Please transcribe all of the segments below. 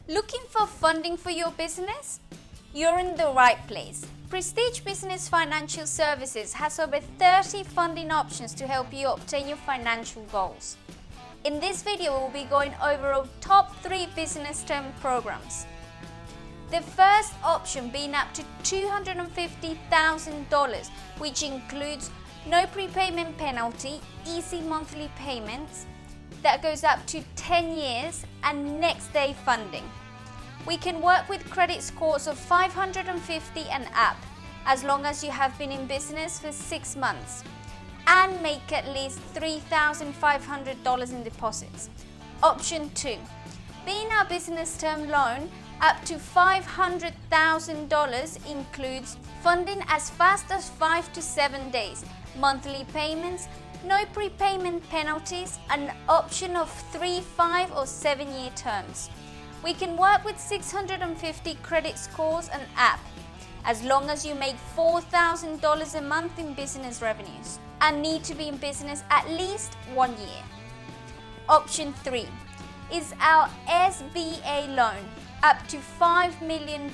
Looking for funding for your business? You're in the right place. Prestige Business Financial Services has over 30 funding options to help you obtain your financial goals. In this video, we'll be going over our top 3 business term programs. The first option being up to $250,000, which includes no prepayment penalty, easy monthly payments, that goes up to 10 years, and next day funding. We can work with credit scores of 550 and up, as long as you have been in business for 6 months, and make at least $3,500 in deposits. Option 2, being our business term loan, up to $500,000 includes funding as fast as 5 to 7 days, monthly payments, no prepayment penalties, and an option of 3, 5, or 7-year terms. We can work with 650 credit scores and up, as long as you make $4,000 a month in business revenues and need to be in business at least 1 year. Option 3 is our SBA loan, up to $5 million.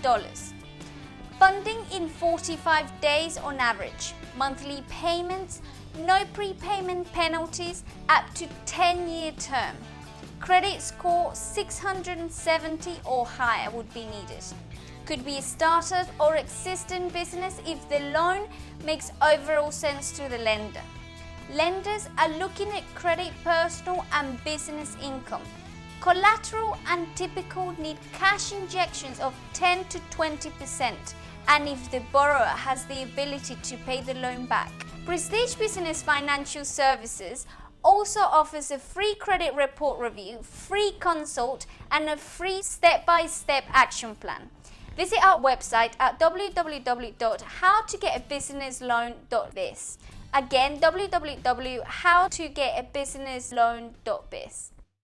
Funding in 45 days on average, monthly payments, no prepayment penalties, up to 10-year term. Credit score 670 or higher would be needed. Could be a startup or existing business if the loan makes overall sense to the lender. Lenders are looking at credit, personal and business income. Collateral and typical need cash injections of 10 to 20%, and if the borrower has the ability to pay the loan back. Prestige Business Financial Services also offers a free credit report review, free consult, and a free step-by-step action plan. Visit our website at www.howtogetabusinessloan.biz. Again, www.howtogetabusinessloan.biz.